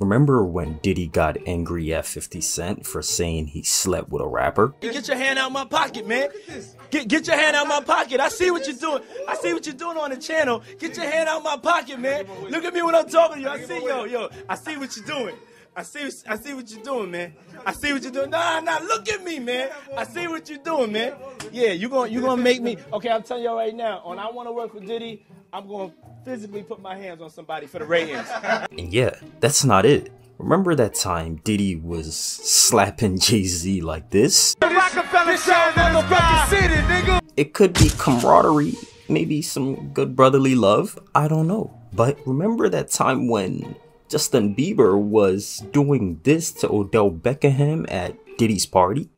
Remember when Diddy got angry at 50 Cent for saying he slept with a rapper? Get your hand out my pocket, man. Get your hand out my pocket. I see what you're doing. I see what you're doing on the channel. Get your hand out my pocket, man. Look at me when I'm talking to you. I see, yo. I see what you're doing. I see what you're doing, man. I see what you're doing. Nah, look at me, man. I see what you're doing, man. Yeah, you gonna make me. Okay, I'm telling y'all right now. On I Want to Work for Diddy, I'm gonna physically put my hands on somebody for the ratings. And yeah, that's not it. Remember that time Diddy was slapping Jay-Z like this? It could be camaraderie, maybe some good brotherly love, I don't know. But remember that time when Justin Bieber was doing this to Odell Beckham at Diddy's party?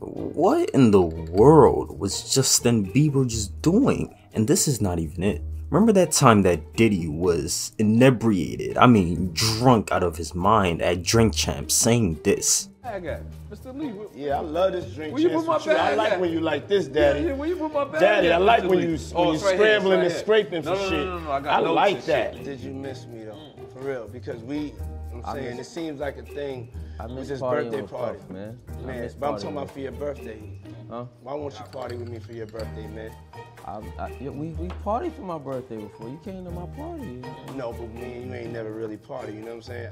What in the world was Justin Bieber just doing? And this is not even it. Remember that time that Diddy was inebriated, I mean drunk out of his mind at Drink Champs saying this? Mr. Lee, yeah, I love this Drink Champs. I like when you like this, Daddy. Yeah, where you put my bag? Daddy, I like when you scrambling and scraping for shit. No, I like that. Did you miss me though? For real, because I'm saying it seems like a thing. It's his birthday party, man. Man, but I'm talking about for your birthday. Huh? Why won't you party with me for your birthday, man? We partied for my birthday before. You came to my party. No, but me and you ain't never really party, you know what I'm saying?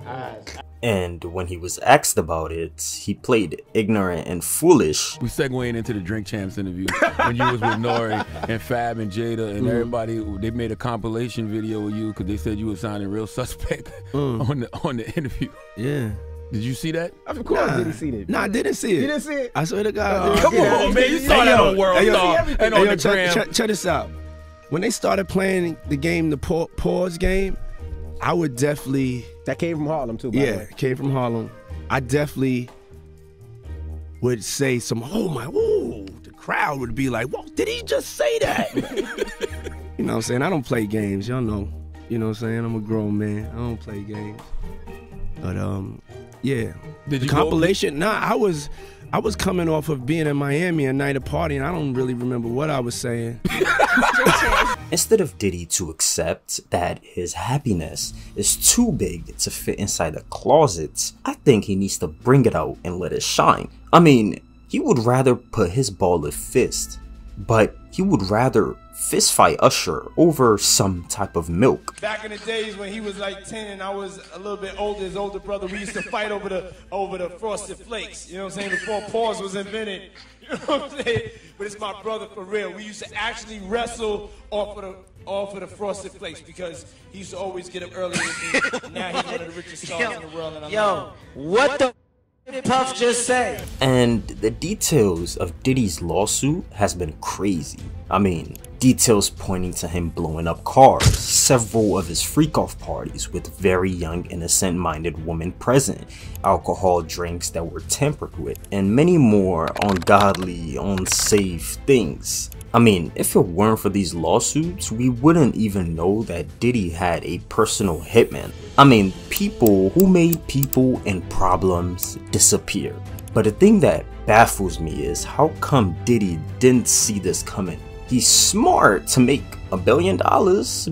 And when he was asked about it, he played ignorant and foolish. We segueing into the Drink Champs interview when you was with Nori and Fab and Jada and everybody. They made a compilation video with you because they said you were sounding real suspect on the interview. Yeah. Did you see that? Of course, I didn't see that. No, I didn't see it. You didn't see it? I swear to God. Come on, man. You saw that on World Star and on the gram. Check this out. When they started playing the game, the pause game, I would definitely... That came from Harlem, too, by the way. Yeah, came from Harlem. I definitely would say some, the crowd would be like, whoa, did he just say that? You know what I'm saying? I don't play games, y'all know. You know what I'm saying? I'm a grown man. I don't play games. But, yeah. Did you compilation? Nah, I was coming off of being in Miami a night of partying. I don't really remember what I was saying. Instead of Diddy to accept that his happiness is too big to fit inside a closet, I think he needs to bring it out and let it shine. I mean, he would rather put his ball of fist, but he would rather fist fight Usher over some type of milk. Back in the days when he was like 10 and I was a little bit older, his older brother, we used to fight over the Frosted Flakes. You know what I'm saying? Before pause was invented. You know what I'm saying? But it's my brother for real. We used to actually wrestle off of the Frosted Flakes because he used to always get up early with me. Now he's one of the richest stars in the world. And I'm Yo, what the did Puff just say? And the details of Diddy's lawsuit has been crazy. I mean, details pointing to him blowing up cars, several of his freak-off parties with very young innocent-minded women present, alcohol drinks that were tampered with, and many more ungodly, unsafe things. I mean, if it weren't for these lawsuits, we wouldn't even know that Diddy had a personal hitman. I mean, people who made people and problems disappear. But the thing that baffles me is how come Diddy didn't see this coming? He's smart to make $1 billion,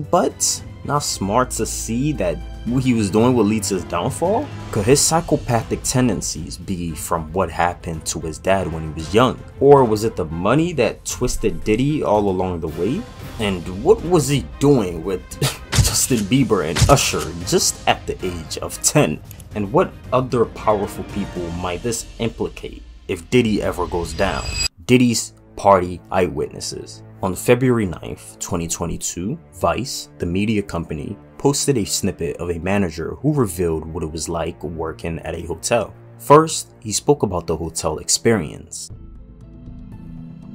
but not smart to see that what he was doing would lead to his downfall? Could his psychopathic tendencies be from what happened to his dad when he was young? Or was it the money that twisted Diddy all along the way? And what was he doing with Justin Bieber and Usher just at the age of 10? And what other powerful people might this implicate if Diddy ever goes down? Diddy's party eyewitnesses. On February 9th, 2022, Vice, the media company, posted a snippet of a manager who revealed what it was like working at a hotel. First, he spoke about the hotel experience.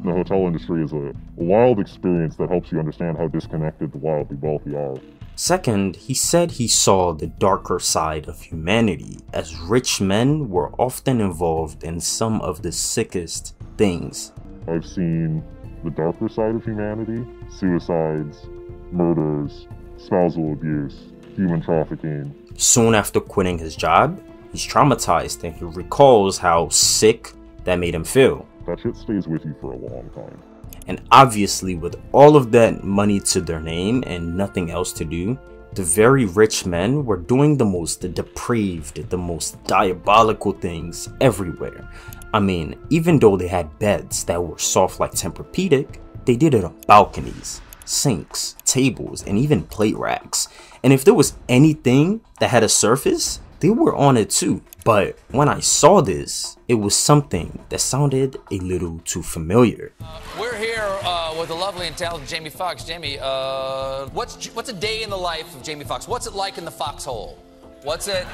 The hotel industry is a wild experience that helps you understand how disconnected the wildly wealthy are. Second, he said he saw the darker side of humanity, as rich men were often involved in some of the sickest things. I've seen the darker side of humanity: suicides, murders, spousal abuse, human trafficking. Soon after quitting his job, he's traumatized and he recalls how sick that made him feel. That shit stays with you for a long time. And obviously, with all of that money to their name and nothing else to do, the very rich men were doing the most depraved, the most diabolical things everywhere. I mean, even though they had beds that were soft like Tempur-Pedic, they did it on balconies, sinks, tables, and even plate racks. And if there was anything that had a surface, they were on it too. But when I saw this, it was something that sounded a little too familiar. We're here with the lovely and talented Jamie Foxx. Jamie, what's a day in the life of Jamie Foxx? What's it like in the foxhole? What's it?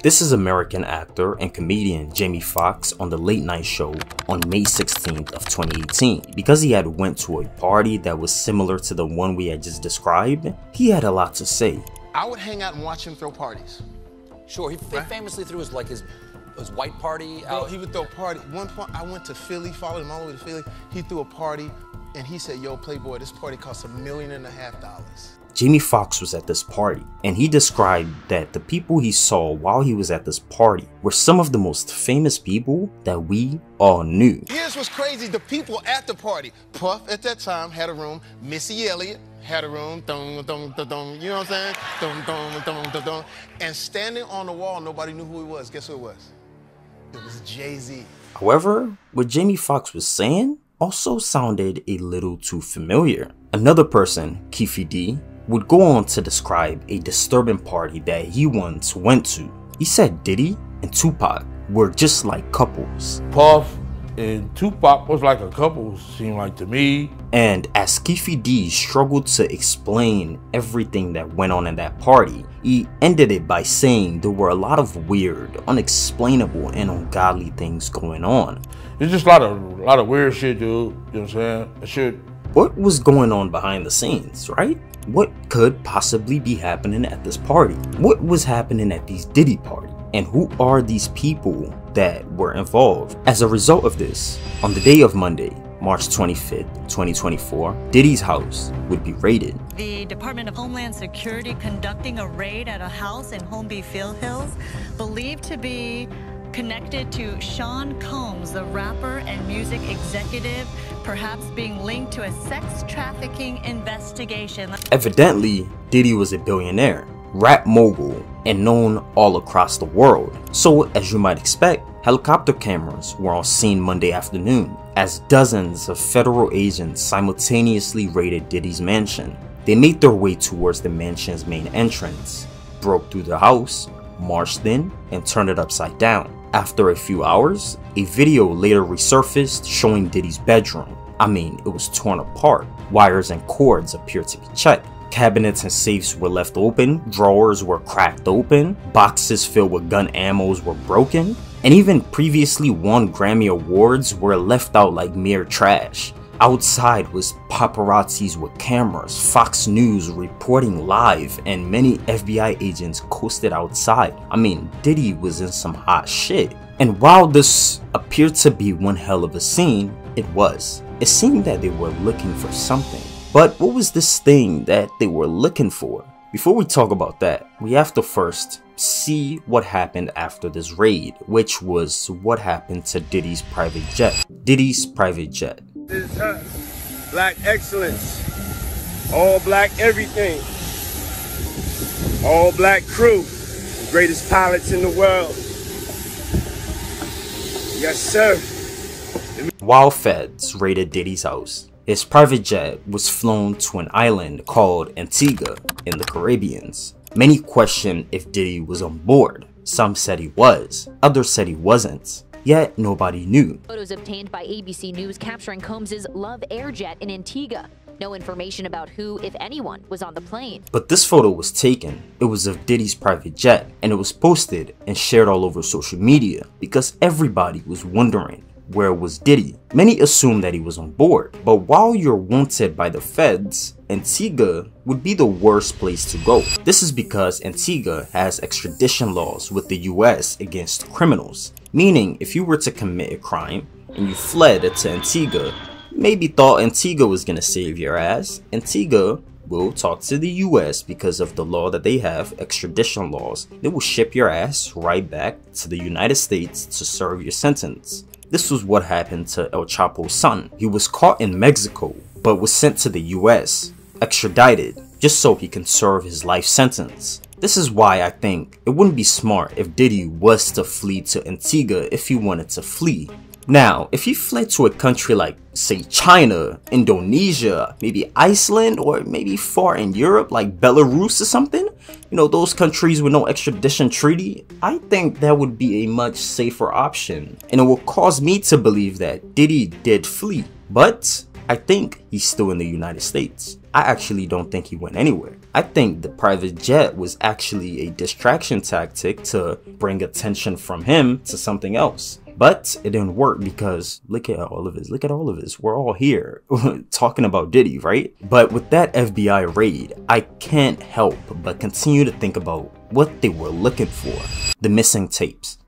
This is American actor and comedian Jamie Foxx on the Late Night Show on May 16th of 2018. Because he had went to a party that was similar to the one we had just described, he had a lot to say. I would hang out and watch him throw parties. Sure, he famously threw his white party out. He would throw a party. One point, I went to Philly, followed him all the way to Philly. He threw a party, and he said, "Yo, Playboy, this party costs $1.5 million." Jamie Foxx was at this party, and he described that the people he saw while he was at this party were some of the most famous people that we all knew. Here's what's crazy, the people at the party. Puff at that time had a room, Missy Elliott had a room, dum, dum, dum, dum, you know what I'm saying? Dum, dum, dum, dum, dum. And standing on the wall, nobody knew who he was. Guess who it was? It was Jay-Z. However, what Jamie Foxx was saying also sounded a little too familiar. Another person, Keefe D, would go on to describe a disturbing party that he once went to. He said Diddy and Tupac were just like couples. Puff and Tupac was like a couple, seemed like to me. And as Keefe D struggled to explain everything that went on in that party, he ended it by saying there were a lot of weird, unexplainable, and ungodly things going on. It's just a lot of weird shit, dude. You know what I'm saying? Shit. What was going on behind the scenes, right? What could possibly be happening at this party? What was happening at these Diddy parties? And who are these people that were involved? As a result of this, on the day of Monday, March 25th, 2024, Diddy's house would be raided. The Department of Homeland Security conducting a raid at a house in Holmby Field Hills, believed to be connected to Sean Combs, the rapper and music executive, perhaps being linked to a sex trafficking investigation. Evidently, Diddy was a billionaire, rap mogul, and known all across the world. So, as you might expect, helicopter cameras were on scene Monday afternoon as dozens of federal agents simultaneously raided Diddy's mansion. They made their way towards the mansion's main entrance, broke through the house, marched in, and turned it upside down. After a few hours, a video later resurfaced showing Diddy's bedroom. I mean, it was torn apart. Wires and cords appeared to be checked. Cabinets and safes were left open, drawers were cracked open, boxes filled with gun ammos were broken, and even previously won Grammy awards were left out like mere trash. Outside was paparazzis with cameras, Fox News reporting live, and many FBI agents coasted outside. I mean, Diddy was in some hot shit. And while this appeared to be one hell of a scene, it was. It seemed that they were looking for something. But what was this thing that they were looking for? Before we talk about that, we have to first see what happened after this raid, which was what happened to Diddy's private jet. Diddy's private jet. This is her. Black excellence. All black everything. All black crew. The greatest pilots in the world. Yes, sir. While feds raided Diddy's house, his private jet was flown to an island called Antigua in the Caribbean. Many questioned if Diddy was on board. Some said he was, others said he wasn't. Yet nobody knew. Photos obtained by ABC News capturing Combs' Love Airjet in Antigua. No information about who, if anyone, was on the plane. But this photo was taken. It was of Diddy's private jet, and it was posted and shared all over social media because everybody was wondering, where was Diddy? Many assumed that he was on board, but while you're wanted by the feds, Antigua would be the worst place to go. This is because Antigua has extradition laws with the US against criminals, meaning if you were to commit a crime and you fled to Antigua, maybe thought Antigua was gonna save your ass, Antigua will talk to the US because of the law that they have, extradition laws. They will ship your ass right back to the United States to serve your sentence. This was what happened to El Chapo's son. He was caught in Mexico, but was sent to the US, extradited, just so he can serve his life sentence. This is why I think it wouldn't be smart if Diddy was to flee to Antigua if he wanted to flee. Now, if he fled to a country like, say, China, Indonesia, maybe Iceland, or maybe far in Europe like Belarus or something, you know, those countries with no extradition treaty, I think that would be a much safer option. And it will cause me to believe that Diddy did flee. But I think he's still in the United States. I actually don't think he went anywhere. I think the private jet was actually a distraction tactic to bring attention from him to something else. But it didn't work because look at all of this. We're all here talking about Diddy, right? But with that FBI raid, I can't help but continue to think about what they were looking for. The missing tapes.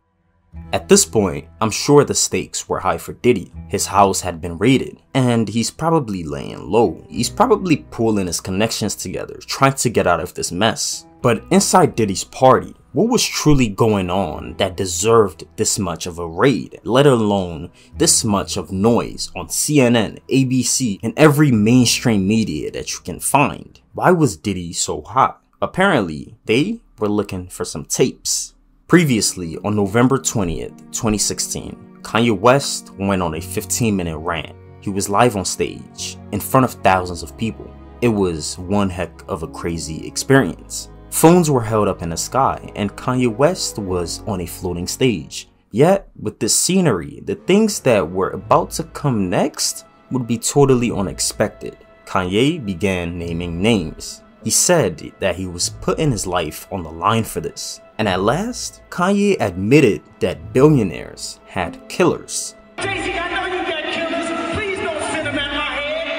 At this point, I'm sure the stakes were high for Diddy. His house had been raided, and he's probably laying low. He's probably pulling his connections together, trying to get out of this mess. But inside Diddy's party, what was truly going on that deserved this much of a raid, let alone this much of noise on CNN, ABC, and every mainstream media that you can find? Why was Diddy so hot? Apparently, they were looking for some tapes. Previously, on November 20th, 2016, Kanye West went on a 15-minute rant. He was live on stage, in front of thousands of people. It was one heck of a crazy experience. Phones were held up in the sky, and Kanye West was on a floating stage. Yet, with this scenery, the things that were about to come next would be totally unexpected. Kanye began naming names. He said that he was putting his life on the line for this. And at last, Kanye admitted that billionaires had killers.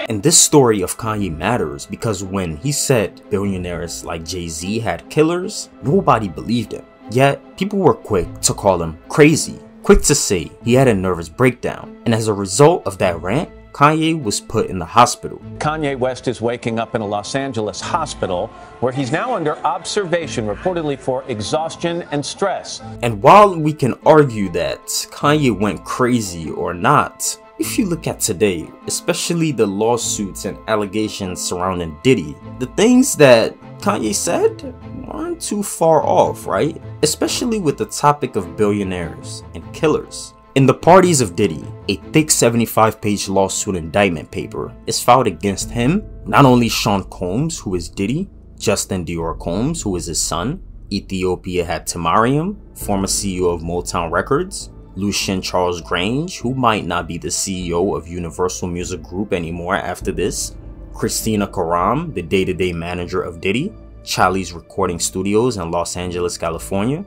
And this story of Kanye matters because when he said billionaires like Jay-Z had killers, nobody believed him. Yet, people were quick to call him crazy, quick to say he had a nervous breakdown. And as a result of that rant, Kanye was put in the hospital. Kanye West is waking up in a Los Angeles hospital where he's now under observation, reportedly for exhaustion and stress. And while we can argue that Kanye went crazy or not, if you look at today, especially the lawsuits and allegations surrounding Diddy, the things that Kanye said weren't too far off, right? Especially with the topic of billionaires and killers. In the parties of Diddy, a thick 75-page lawsuit indictment paper is filed against him, not only Sean Combs, who is Diddy, Justin Dior Combs, who is his son, Ethiopia Habtemariam, former CEO of Motown Records, Lucien Charles Grange, who might not be the CEO of Universal Music Group anymore after this, Christina Karam, the day-to-day manager of Diddy, Charlie's Recording Studios in Los Angeles, California,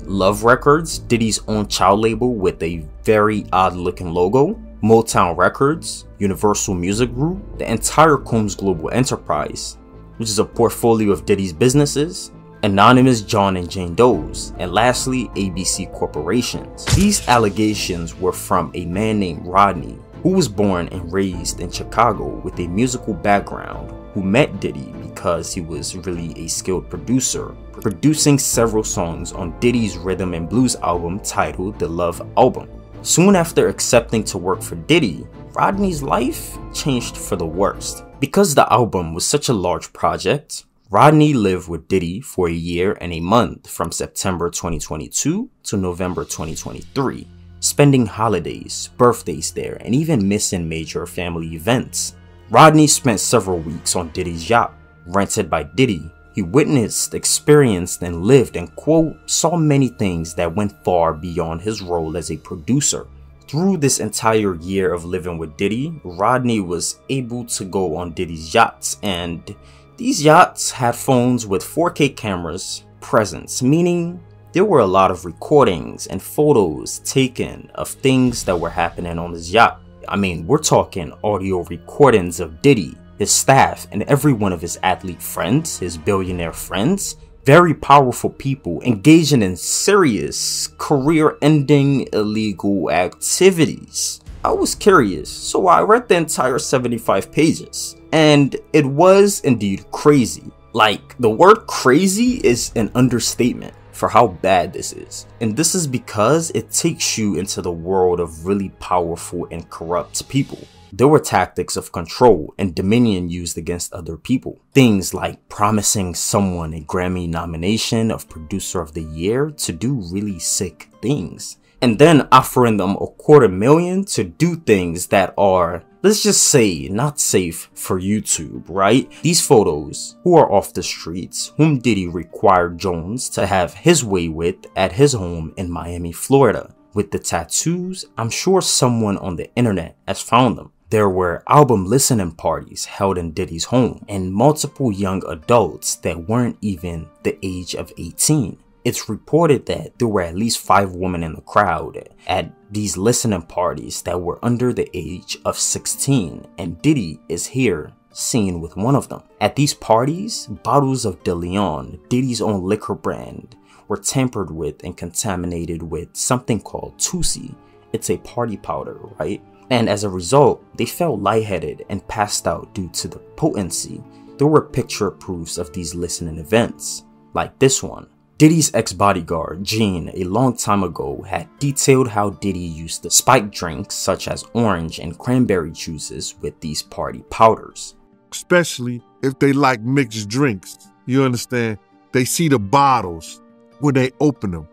Love Records, Diddy's own child label with a very odd-looking logo, Motown Records, Universal Music Group, the entire Combs Global Enterprise, which is a portfolio of Diddy's businesses, Anonymous John and Jane Doe's, and lastly, ABC Corporations. These allegations were from a man named Rodney, who was born and raised in Chicago with a musical background, who met Diddy because he was really a skilled producer, producing several songs on Diddy's rhythm and blues album titled The Love Album. Soon after accepting to work for Diddy, Rodney's life changed for the worst. Because the album was such a large project, Rodney lived with Diddy for a year and a month from September 2022 to November 2023, spending holidays, birthdays there, and even missing major family events. Rodney spent several weeks on Diddy's yacht, rented by Diddy. He witnessed, experienced, and lived and, quote, saw many things that went far beyond his role as a producer. Through this entire year of living with Diddy, Rodney was able to go on Diddy's yachts, and these yachts had phones with 4K cameras present, meaning there were a lot of recordings and photos taken of things that were happening on his yacht. I mean, we're talking audio recordings of Diddy, his staff, and every one of his athlete friends, his billionaire friends, very powerful people engaging in serious, career-ending illegal activities. I was curious, so I read the entire 75 pages, and it was indeed crazy. Like, the word crazy is an understatement. for how bad this is. And this is because it takes you into the world of really powerful and corrupt people. There were tactics of control and dominion used against other people. Things like promising someone a Grammy nomination of Producer of the Year to do really sick things, and then offering them $250,000 to do things that are, let's just say, not safe for YouTube, right? These photos, who are off the streets, whom Diddy required Jones to have his way with at his home in Miami, Florida. With the tattoos, I'm sure someone on the internet has found them. There were album listening parties held in Diddy's home, and multiple young adults that weren't even the age of 18. It's reported that there were at least 5 women in the crowd at these listening parties that were under the age of 16, and Diddy is here seen with one of them. At these parties, bottles of De Leon, Diddy's own liquor brand, were tampered with and contaminated with something called Tusi. It's a party powder, right? And as a result, they felt lightheaded and passed out due to the potency. There were picture proofs of these listening events, like this one. Diddy's ex-bodyguard, Gene, a long time ago, had detailed how Diddy used the spiked drinks such as orange and cranberry juices with these party powders. Especially if they like mixed drinks, you understand? They see the bottles when they open them,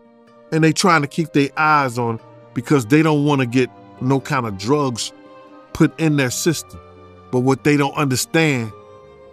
and they trying to keep their eyes on because they don't want to get no kind of drugs put in their system. But what they don't understand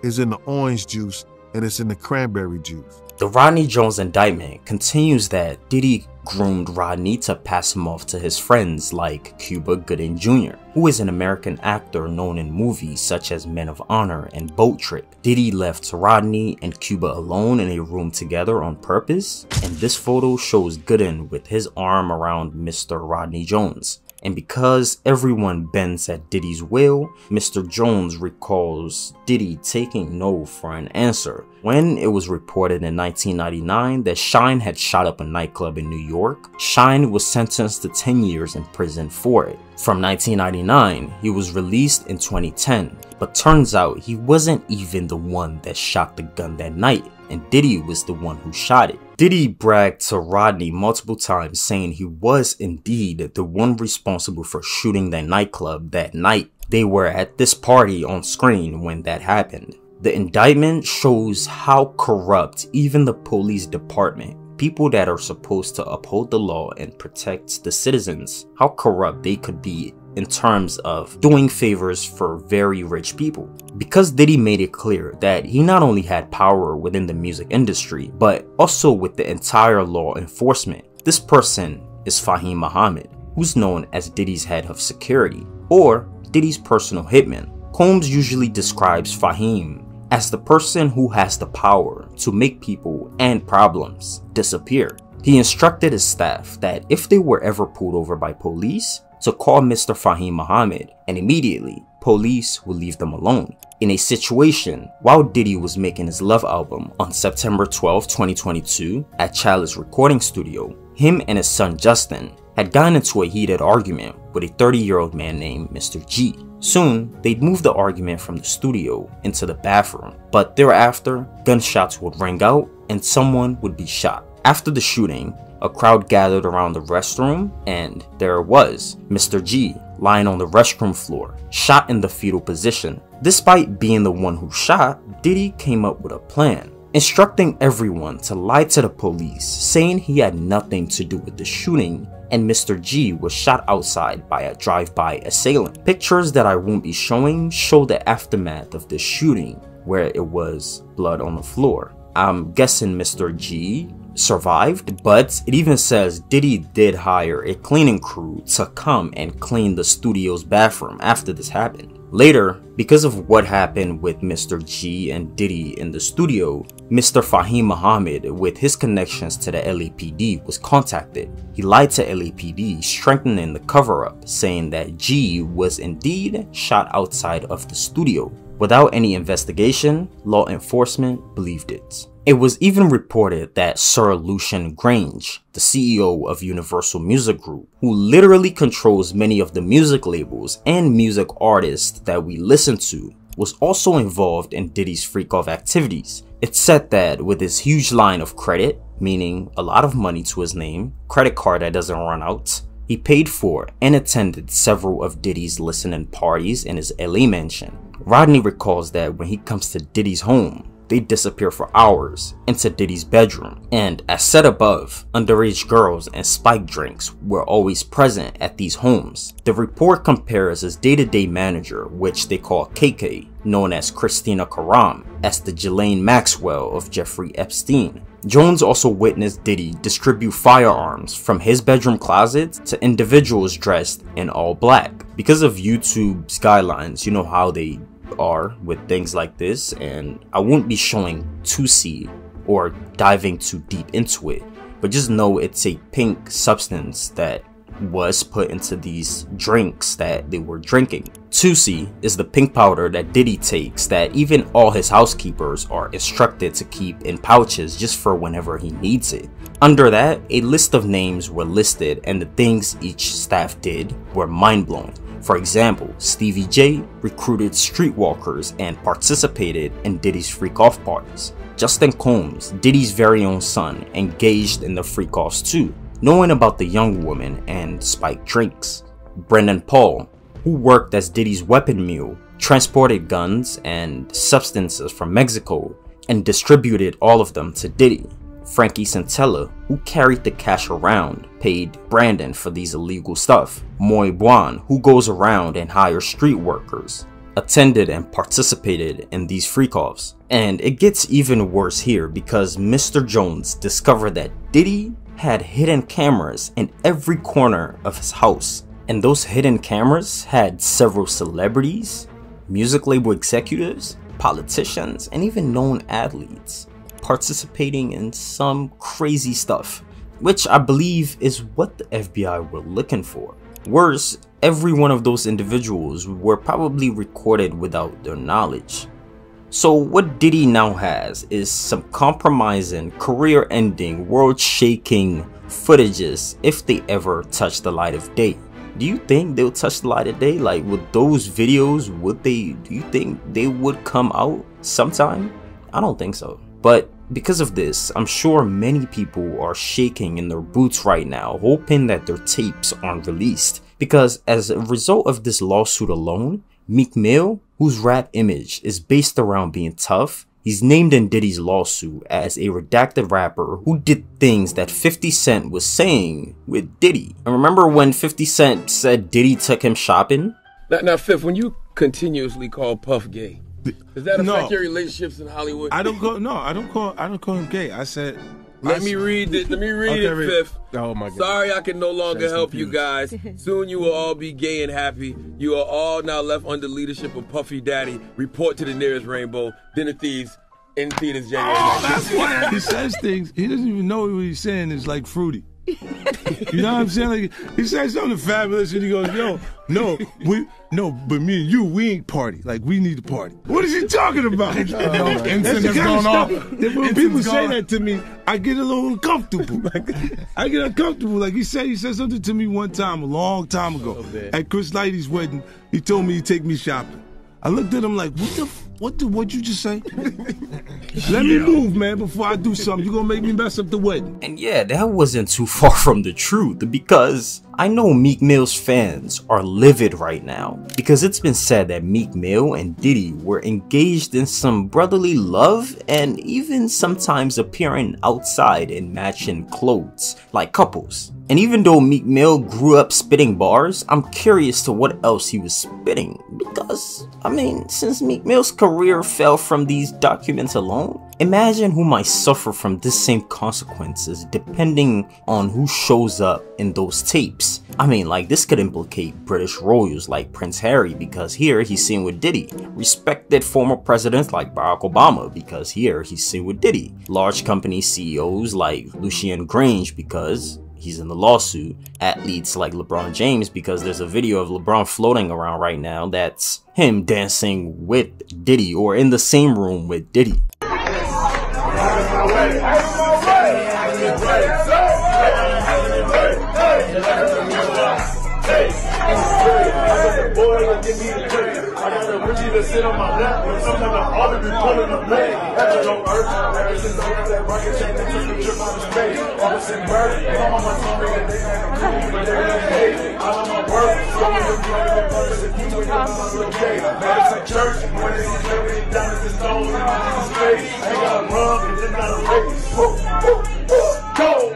is in the orange juice and it's in the cranberry juice. The Rodney Jones indictment continues that Diddy groomed Rodney to pass him off to his friends like Cuba Gooding Jr., who is an American actor known in movies such as Men of Honor and Boat Trip. Diddy left Rodney and Cuba alone in a room together on purpose, and this photo shows Gooding with his arm around Mr. Rodney Jones. And because everyone bends at Diddy's will, Mr. Jones recalls Diddy taking no for an answer. When it was reported in 1999 that Shine had shot up a nightclub in New York, Shine was sentenced to 10 years in prison for it. From 1999, he was released in 2010, but turns out he wasn't even the one that shot the gun that night, and Diddy was the one who shot it. Diddy bragged to Rodney multiple times saying he was indeed the one responsible for shooting that nightclub that night. They were at this party on screen when that happened. The indictment shows how corrupt even the police department, people that are supposed to uphold the law and protect the citizens, how corrupt they could be in terms of doing favors for very rich people. Because Diddy made it clear that he not only had power within the music industry, but also with the entire law enforcement. This person is Fahim Muhammad, who's known as Diddy's head of security, or Diddy's personal hitman. Combs usually describes Fahim as the person who has the power to make people and problems disappear. He instructed his staff that if they were ever pulled over by police, to call Mr. Fahim Muhammad, and immediately police would leave them alone. In a situation while Diddy was making his Love album on September 12, 2022 at Chalice Recording Studio, him and his son Justin had gotten into a heated argument with a 30-year-old man named Mr. G. Soon, they'd move the argument from the studio into the bathroom, but thereafter, gunshots would ring out and someone would be shot. After the shooting, a crowd gathered around the restroom, and there it was, Mr. G lying on the restroom floor, shot in the fetal position. Despite being the one who shot, Diddy came up with a plan, instructing everyone to lie to the police, saying he had nothing to do with the shooting, and Mr. G was shot outside by a drive-by assailant. Pictures that I won't be showing show the aftermath of the shooting, where it was blood on the floor. I'm guessing Mr. G survived, but it even says Diddy did hire a cleaning crew to come and clean the studio's bathroom after this happened. Later, because of what happened with Mr. G and Diddy in the studio, Mr. Fahim Muhammad, with his connections to the LAPD, was contacted. He lied to LAPD, strengthening the cover-up, saying that G was indeed shot outside of the studio. Without any investigation, law enforcement believed it. It was even reported that Sir Lucian Grange, the CEO of Universal Music Group, who literally controls many of the music labels and music artists that we listen to, was also involved in Diddy's freak-off activities. It's said that with his huge line of credit, meaning a lot of money to his name, credit card that doesn't run out. He paid for and attended several of Diddy's listening parties in his LA mansion. Rodney recalls that when he comes to Diddy's home, they disappear for hours into Diddy's bedroom. And as said above, underage girls and spiked drinks were always present at these homes. The report compares his day-to-day manager, which they call KK, known as Christina Karam, as the Ghislaine Maxwell of Jeffrey Epstein. Jones also witnessed Diddy distribute firearms from his bedroom closet to individuals dressed in all black. Because of YouTube's guidelines, you know how they are with things like this, and I won't be showing 2C or diving too deep into it, but just know it's a pink substance that was put into these drinks that they were drinking. 2C is the pink powder that Diddy takes that even all his housekeepers are instructed to keep in pouches just for whenever he needs it. Under that, a list of names were listed and the things each staff did were mind-blowing. For example, Stevie J recruited streetwalkers and participated in Diddy's freak-off parties. Justin Combs, Diddy's very own son, engaged in the freak-offs too, knowing about the young woman and spiked drinks. Brendan Paul, who worked as Diddy's weapon mule, transported guns and substances from Mexico and distributed all of them to Diddy. Frankie Santella, who carried the cash around, paid Brandon for these illegal stuff. Moy Buan, who goes around and hires street workers, attended and participated in these freak-offs. And it gets even worse here because Mr. Jones discovered that Diddy had hidden cameras in every corner of his house. And those hidden cameras had several celebrities, music label executives, politicians, and even known athletes participating in some crazy stuff, which I believe is what the FBI were looking for. Worse, every one of those individuals were probably recorded without their knowledge. So what Diddy now has is some compromising, career-ending, world-shaking footages if they ever touch the light of day. Do you think they'll touch the light of day? Like, with those videos, do you think they would come out sometime? I don't think so. But because of this, I'm sure many people are shaking in their boots right now, hoping that their tapes aren't released. Because as a result of this lawsuit alone, Meek Mill, whose rap image is based around being tough, he's named in Diddy's lawsuit as a redacted rapper who did things that 50 Cent was saying with Diddy. And remember when 50 Cent said Diddy took him shopping? Now, Fifth, when you continuously call Puff gay, does that affect your relationships in Hollywood? I don't call him gay. I said, Let me read it, Fifth. Oh my God. Sorry I can no longer help you guys. Soon you will all be gay and happy. You are all now left under leadership of Puffy Daddy. Report to the nearest rainbow. Dinner Thieves in theaters January 19th. That's why he says things. He doesn't even know what he's saying is like fruity. You know what I'm saying? Like, he says something fabulous and he goes, but me and you, we ain't party. Like, we need to party. What is he talking about? That's the kind of stuff that when people say that to me, I get a little uncomfortable. I get uncomfortable. Like, he said something to me one time, a long time ago, at Chris Lighty's wedding. He told me he'd take me shopping. I looked at him like, what'd you just say? Let me move, man, before I do something. You gonna make me mess up the wedding. And yeah, that wasn't too far from the truth, because I know Meek Mill's fans are livid right now, because it's been said that Meek Mill and Diddy were engaged in some brotherly love and even sometimes appearing outside in matching clothes like couples. And even though Meek Mill grew up spitting bars, I'm curious to what else he was spitting, because, I mean, since Meek Mill's career fell from these documents alone, imagine who might suffer from the same consequences depending on who shows up in those tapes. I mean, like, this could implicate British royals like Prince Harry, because here he's seen with Diddy. Respected former presidents like Barack Obama, because here he's seen with Diddy. Large company CEOs like Lucian Grange, because he's in the lawsuit. Athletes like LeBron James, because there's a video of LeBron floating around right now that's him dancing with Diddy or in the same room with Diddy. got the Richie to sit on my lap, and sometimes I always be pulling the blade. After no earth, ever since I got that rocket chain, they took the trip out of space. Ever since birth, I'm on my tongue, and they ain't no cool, but they ain't hate. I'm on my work, so I'm just running the purpose, and you ain't got my little gate. Madison Church, when they see everything down in the stone, in my Jesus' face. I ain't got a run, and it's not a race. Go!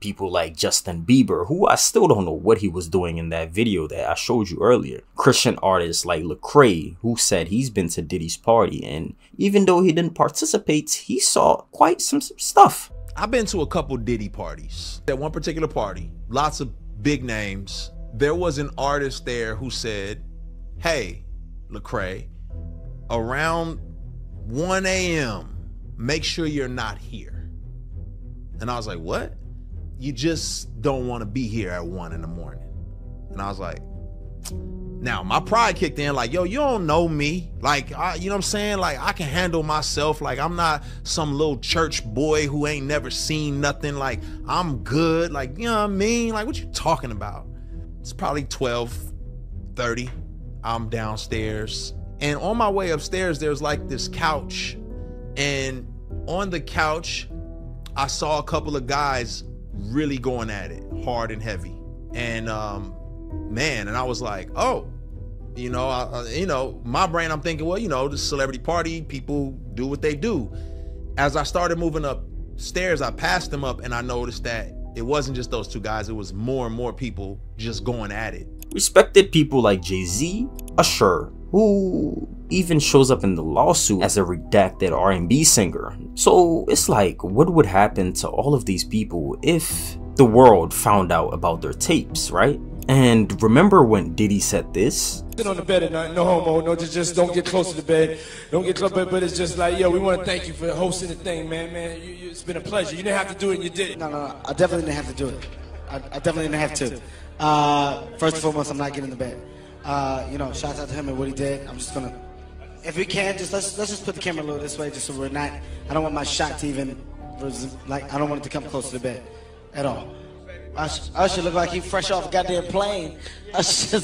People like Justin Bieber, who I still don't know what he was doing in that video that I showed you earlier. Christian artists like Lecrae, who said he's been to Diddy's party, and even though he didn't participate, he saw quite some stuff. I've been to a couple Diddy parties. At one particular party, lots of big names. There was an artist there who said, hey, Lecrae, around 1 a.m., make sure you're not here. And I was like, what? You just don't want to be here at 1 in the morning. And I was like, now my pride kicked in, like, yo, you don't know me. Like, you know what I'm saying? Like, I can handle myself. Like, I'm not some little church boy who ain't never seen nothing. Like, I'm good. Like, you know what I mean? Like, what you talking about? It's probably 12:30. I'm downstairs. And on my way upstairs, there's like this couch. And on the couch, I saw a couple of guys really going at it hard and heavy. And man, and I was like, oh, you know, my brain, I'm thinking, well, you know, this celebrity party, people do what they do. As I started moving upstairs, I passed them up and I noticed that it wasn't just those two guys, it was more and more people just going at it. Respected people like Jay-Z, Usher, who even shows up in the lawsuit as a redacted R&B singer. So it's like, what would happen to all of these people if the world found out about their tapes, right? And remember when Diddy said this? Sit on the bed at night, no homo, no, just don't get close to the bed. Don't get close, but it's just like, yo, we want to thank you for hosting the thing, man. It's been a pleasure. You didn't have to do it, and you did it. No, I definitely didn't have to do it. I definitely didn't have to. First and foremost, I'm not getting in the bed. You know, shouts out to him and what he did. I'm just gonna, if we can, just let's just put the camera a little this way, just so we're not. I don't want my shot to even, like, I don't want it to come close to the bed, at all. I should look like he fresh off a goddamn plane. I should.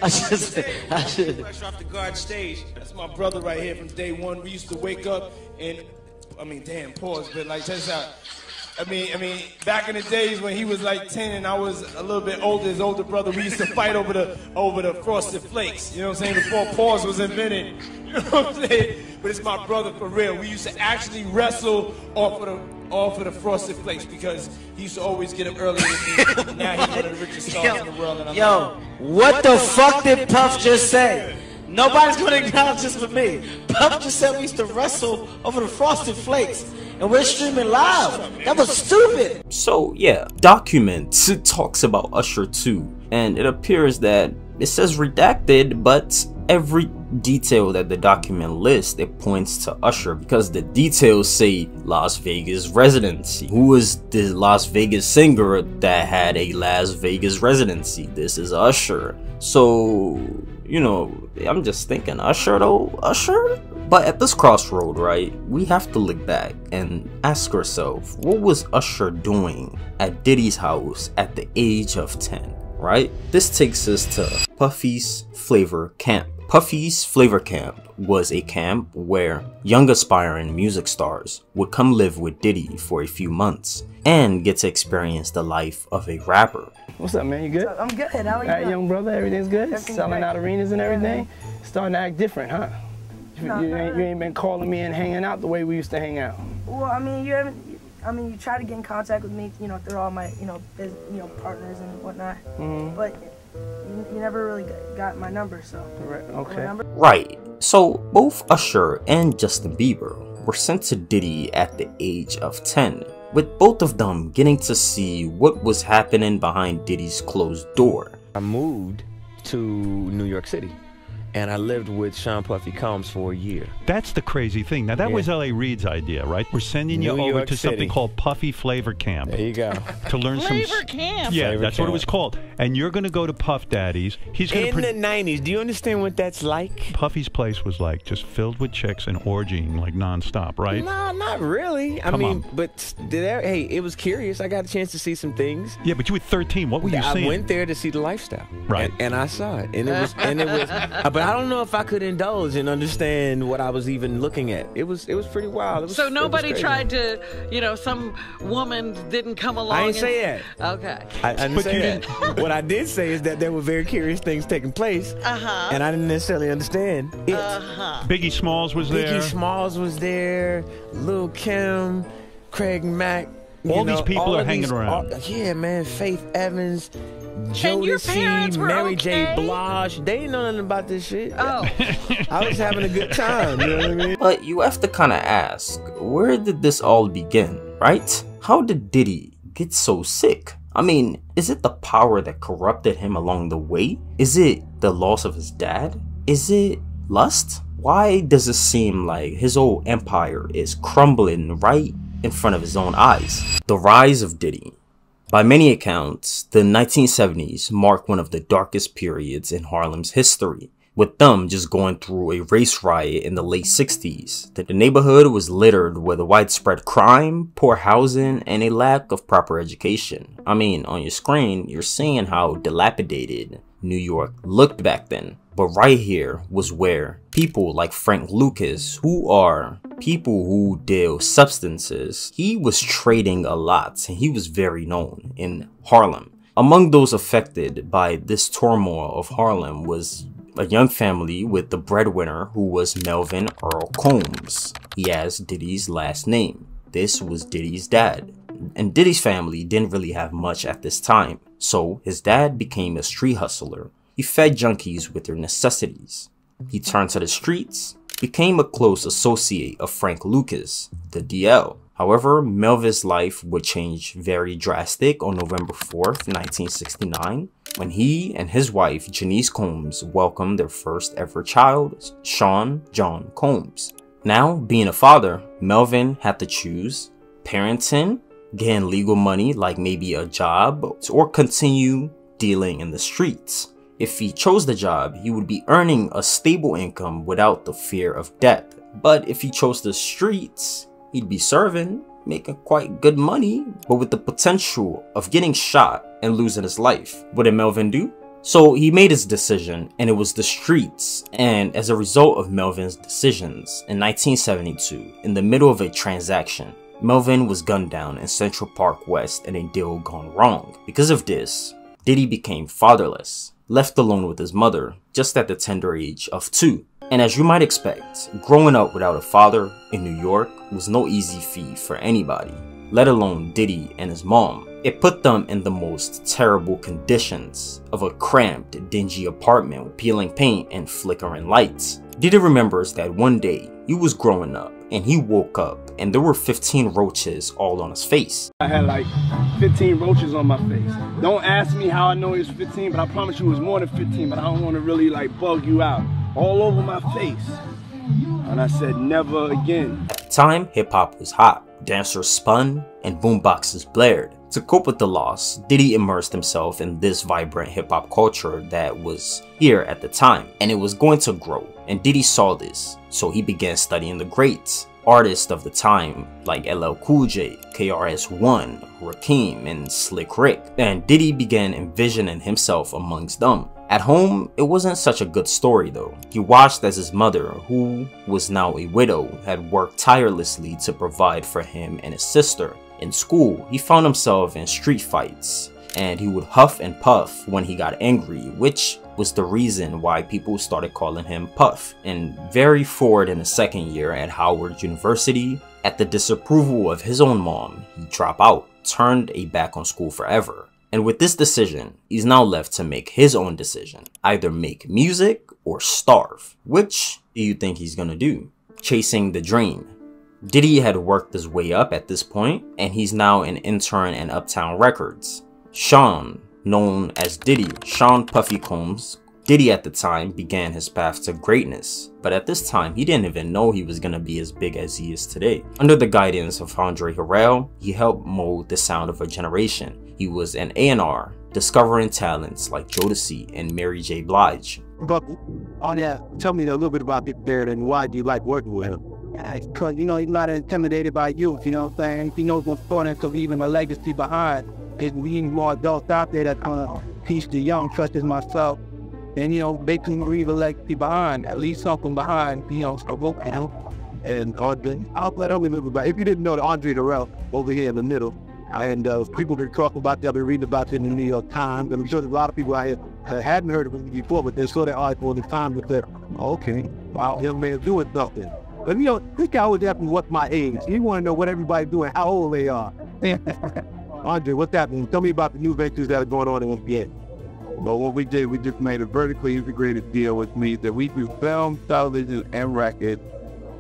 Fresh off the guard stage. That's my brother right here from day one. We used to wake up and, I mean, damn, pause, but like, check this out. I mean, back in the days when he was like 10 and I was a little bit older, his older brother, we used to fight over the Frosted Flakes. You know what I'm saying? Before pause was invented. You know what I'm saying? But it's my brother for real. We used to actually wrestle off of the Frosted Flakes because he used to always get up early with me. Now he's one of the richest stars in the world. And Yo, what the fuck did Puff just say? Nobody's gonna acknowledge this but me. Puff just said we used to wrestle over the Frosted Flakes. And we're streaming live. That was stupid. So yeah, Document talks about Usher too, and it appears that it says redacted, but every detail that the document lists, it points to Usher because the details say Las Vegas residency. Who is the Las Vegas singer that had a Las Vegas residency? This is Usher. So, you know, I'm just thinking, Usher though? Usher? But at this crossroad, right, we have to look back and ask ourselves, what was Usher doing at Diddy's house at the age of 10, right? This takes us to Puffy's Flavor Camp. Puffy's Flavor Camp was a camp where young aspiring music stars would come live with Diddy for a few months and get to experience the life of a rapper. What's up, man? You good? I'm good. How are you? All right, young brother, everything's good? Everything's Selling great. out arenas and everything? Yeah, Starting to act different, huh? You ain't been calling me and hanging out the way we used to hang out. Well, I mean, you try to get in contact with me, you know, through all my, partners and whatnot. But you never really got my number, so. Right, okay. Right. So both Usher and Justin Bieber were sent to Diddy at the age of 10, with both of them getting to see what was happening behind Diddy's closed door. I moved to New York City. and I lived with Sean Puffy Combs for a year. That's the crazy thing. Now, that was L.A. Reid's idea, right? We're sending you New over York to City. something called Puffy Flavor Camp. There you go. To learn Flavor Camp? Yeah, Flavor that's what it Camp. was called. And you're going to go to Puff Daddy's. He's going In to... the 90s, do you understand what that's like? Puffy's place was like just filled with chicks and orgying like nonstop, right? No, not really. I Come mean, on. but hey, it was curious. I got a chance to see some things. Yeah, but you were 13. What were you seeing? I went there to see the lifestyle. Right. And I saw it. And it was but I don't know if I could indulge and understand what I was even looking at. It was pretty wild. So nobody tried to, some woman didn't come along. I didn't say that. Okay. I didn't say that. What I did say is that there were very curious things taking place. And I didn't necessarily understand it. Biggie Smalls was there. Biggie Smalls was there. Lil' Kim, Craig Mack. All these people are hanging around. Yeah, man. Faith Evans, And your parents Jodeci, were Mary J. okay? Blige. They didn't know nothing about this shit. Oh. I was having a good time. You know what I mean? But you have to kind of ask, where did this all begin, right? How did Diddy get so sick? I mean, is it the power that corrupted him along the way? Is it the loss of his dad? Is it lust? Why does it seem like his whole empire is crumbling right in front of his own eyes? The rise of Diddy. By many accounts, the 1970s marked one of the darkest periods in Harlem's history, with them just going through a race riot in the late 60s. The neighborhood was littered with widespread crime, poor housing, and a lack of proper education. I mean, on your screen, you're seeing how dilapidated New York looked back then. But right here was where people like Frank Lucas, who are people who deal substances, he was trading a lot and he was very known in Harlem. Among those affected by this turmoil of Harlem was a young family with the breadwinner who was Melvin Earl Combs. He has Diddy's last name. This was Diddy's dad. And Diddy's family didn't really have much at this time, so his dad became a street hustler. He fed junkies with their necessities. He turned to the streets, became a close associate of Frank Lucas, the DL. However, Melvin's life would change very drastic on November 4th, 1969, when he and his wife, Janice Combs, welcomed their first ever child, Sean John Combs. Now, being a father, Melvin had to choose parenting, getting legal money like maybe a job, or continue dealing in the streets. If he chose the job, he would be earning a stable income without the fear of debt. But if he chose the streets, he'd be serving, making quite good money, but with the potential of getting shot and losing his life. What did Melvin do? So he made his decision, and it was the streets. And as a result of Melvin's decisions, in 1972, in the middle of a transaction, Melvin was gunned down in Central Park West and a deal gone wrong. Because of this, Diddy became fatherless, left alone with his mother just at the tender age of 2. And as you might expect, growing up without a father in New York was no easy feat for anybody, let alone Diddy and his mom. It put them in the most terrible conditions of a cramped, dingy apartment with peeling paint and flickering lights. Diddy remembers that one day he was growing up and he woke up and there were 15 roaches all on his face. I had like 15 roaches on my face. Don't ask me how I know it was 15, but I promise you it was more than 15, but I don't want to really like bug you out. All over my face. And I said, never again. At the time, hip-hop was hot. Dancers spun and boomboxes blared. To cope with the loss, Diddy immersed himself in this vibrant hip-hop culture that was here at the time, and it was going to grow, and Diddy saw this, so he began studying the greats, artists of the time like LL Cool J, KRS-One, Rakim, and Slick Rick, and Diddy began envisioning himself amongst them. At home, it wasn't such a good story though. He watched as his mother, who was now a widow, had worked tirelessly to provide for him and his sister. In school, he found himself in street fights, and he would huff and puff when he got angry, which was the reason why people started calling him Puff. And very forward in his second year at Howard University, at the disapproval of his own mom, he dropped out, turned a back on school forever. And with this decision, he's now left to make his own decision. Either make music or starve. Which do you think he's gonna do? Chasing the dream. Diddy had worked his way up at this point, and he's now an intern at Uptown Records. Sean, known as Diddy, Sean Puffy Combs, Diddy at the time began his path to greatness, but at this time he didn't even know he was gonna be as big as he is today. Under the guidance of Andre Harrell, he helped mold the sound of a generation. He was an A&R, discovering talents like Jodeci and Mary J. Blige. But tell me a little bit about Big Bear and why do you like working with him? Because, you know, he's not intimidated by youth, you know what I'm saying? He knows what's important to leaving a legacy behind. Is we need more adults out there that's gonna teach the young, such as myself, and, you know, basically leave a legacy behind, at least something behind, you know, and Andre, I'll let him remember about it. If you didn't know, the Andre Harrell over here in the middle, and people been talking about that, I've been reading about it in the New York Times, and I'm sure there's a lot of people out here that hadn't heard of him before, but they saw that article in the Times and said, okay, wow, young man's doing something. But, you know, this guy was asking what's my age. He want to know what everybody's doing, how old they are. Andre, what's happening? Tell me about the new ventures that are going on in NBA. But what we did, we just made a vertically integrated deal, which means that we do film, television, and records.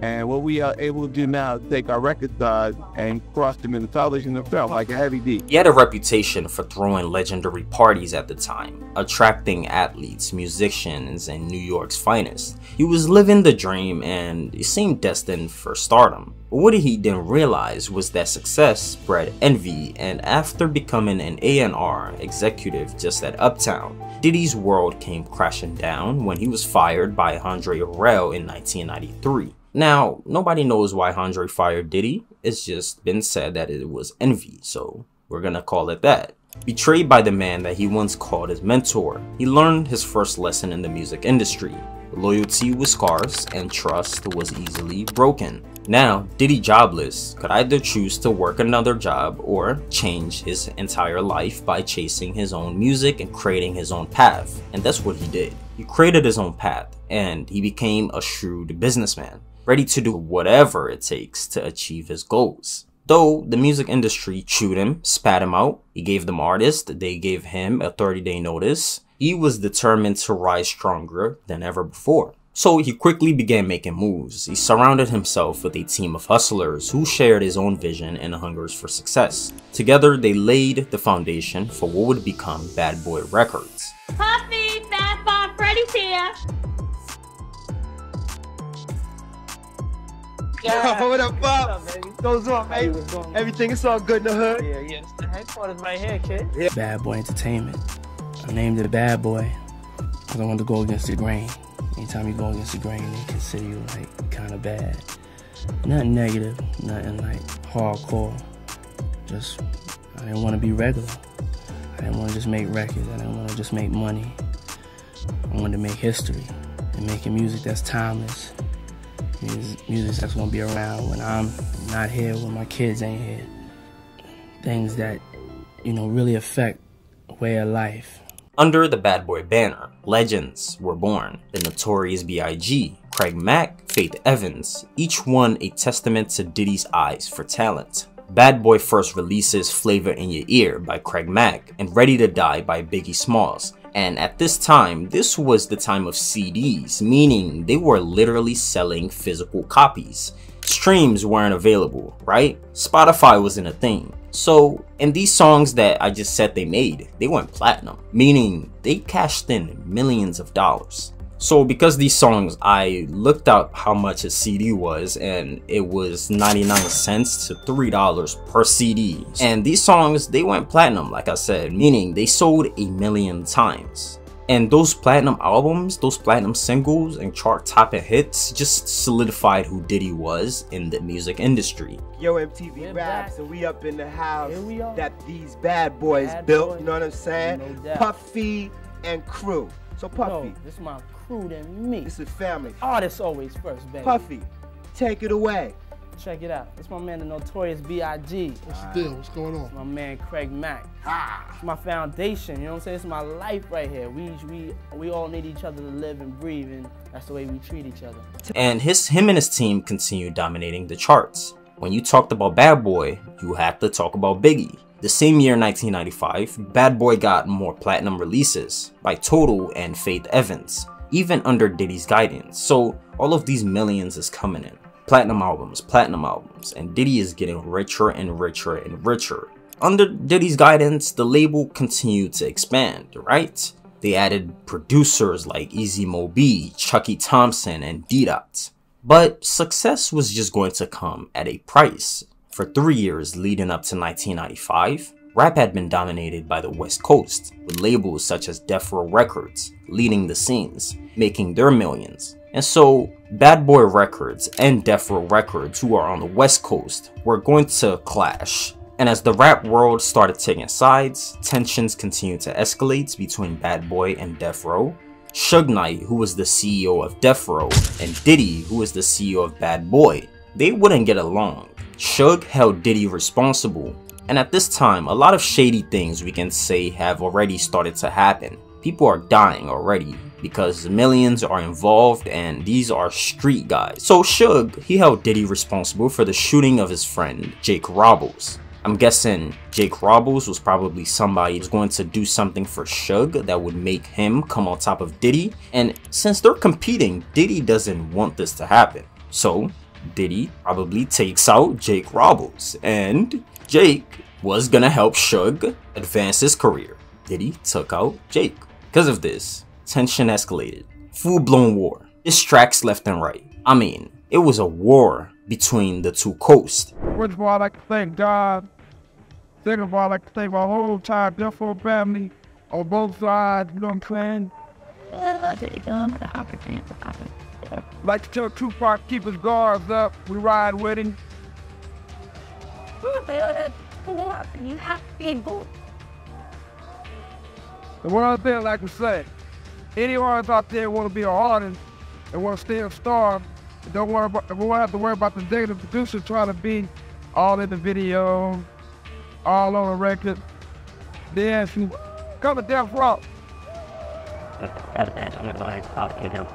And what we are able to do now is take our record size and cross them into television and film, like a heavy D. He had a reputation for throwing legendary parties at the time, attracting athletes, musicians, and New York's finest. He was living the dream and he seemed destined for stardom. But what he didn't realize was that success bred envy, and after becoming an A&R executive just at Uptown, Diddy's world came crashing down when he was fired by Andre Harrell in 1993. Now, nobody knows why Andre fired Diddy. It's just been said that it was envy, so we're gonna call it that. Betrayed by the man that he once called his mentor, he learned his first lesson in the music industry. Loyalty was scarce and trust was easily broken. Now, Diddy, jobless, could either choose to work another job or change his entire life by chasing his own music and creating his own path. And that's what he did. He created his own path and he became a shrewd businessman, ready to do whatever it takes to achieve his goals. Though the music industry chewed him, spat him out, he gave them artists, they gave him a 30-day notice, he was determined to rise stronger than ever before. So he quickly began making moves. He surrounded himself with a team of hustlers who shared his own vision and hungers for success. Together, they laid the foundation for what would become Bad Boy Records. Puffy, Fat Bob, Freddy's here. Yeah. What up, Bob? What goes on, man? Everything is all good in the hood? Yeah, it's the headquarters right here, kid. Yeah. Bad Boy Entertainment. I named it a Bad Boy because I wanted to go against the grain. Anytime you go against the grain, they consider you like kind of bad. Nothing negative, nothing like hardcore. Just, I didn't want to be regular. I didn't want to just make records. I didn't want to just make money. I wanted to make history and making music that's timeless. Music that's gonna be around when I'm not here, when my kids ain't here. Things that, you know, really affect way of life. Under the Bad Boy banner, legends were born. The Notorious B.I.G., Craig Mack, Faith Evans, each one a testament to Diddy's eyes for talent. Bad Boy first releases Flavor in Your Ear by Craig Mack and Ready to Die by Biggie Smalls. And at this time, this was the time of CDs, meaning they were literally selling physical copies. Streams weren't available, right? Spotify wasn't a thing. So, in these songs that I just said they made, they went platinum, meaning they cashed in millions of dollars. So because these songs, I looked up how much a CD was, and it was 99 cents to $3 per CD. And these songs, they went platinum, like I said, meaning they sold 1 million times. And those platinum albums, those platinum singles and chart-topping hits just solidified who Diddy was in the music industry. Yo, MTV Raps, and we up in the house that these bad boys built, you know what I'm saying? Puffy and crew. So Puffy. Yo, this is my crew than me. This is family. Artists always first, baby. Puffy, take it away. Check it out. It's my man, the Notorious B.I.G. What's the deal? What's going on? It's my man, Craig Mack. It's my foundation, you know what I'm saying? It's my life right here. We all need each other to live and breathe, and that's the way we treat each other. And him and his team continued dominating the charts. When you talked about Bad Boy, you had to talk about Biggie. The same year, 1995, Bad Boy got more platinum releases by Total and Faith Evans, even under Diddy's guidance. So all of these millions is coming in. Platinum albums, and Diddy is getting richer and richer and richer. Under Diddy's guidance, the label continued to expand, right? They added producers like Easy Mo Bee, Chucky Thompson, and D-Dot. But success was just going to come at a price. For 3 years leading up to 1995, rap had been dominated by the West Coast, with labels such as Death Row Records leading the scenes, making their millions. And so, Bad Boy Records and Death Row Records, who are on the West Coast, were going to clash. And as the rap world started taking sides, tensions continued to escalate between Bad Boy and Death Row. Suge Knight, who was the CEO of Death Row, and Diddy, who was the CEO of Bad Boy, they wouldn't get along. Suge held Diddy responsible, and at this time, a lot of shady things we can say have already started to happen. People are dying already because millions are involved and these are street guys. So Suge, he held Diddy responsible for the shooting of his friend, Jake Robles. I'm guessing Jake Robles was probably somebody who's going to do something for Suge that would make him come on top of Diddy. And since they're competing, Diddy doesn't want this to happen. So Diddy probably takes out Jake Robles, and Jake was gonna help Suge advance his career. Diddy took out Jake. Because of this, tension escalated. Full-blown war. Diss tracks left and right. I mean, it was a war between the two coasts. First of all, I'd like to thank God. Second of all, I'd like to thank my whole entire Death Row family on both sides, you know what I'm saying? I'd like to tell Tupac keep his guards up, we ride with him. You have to be bold. And one other thing I'd like to say, any artists out there who want to be an artist and want to stay a star, don't have to worry about the executive producer trying to be all in the video, all on the record. They ask you, come to Death Row. I'm going to talk to him.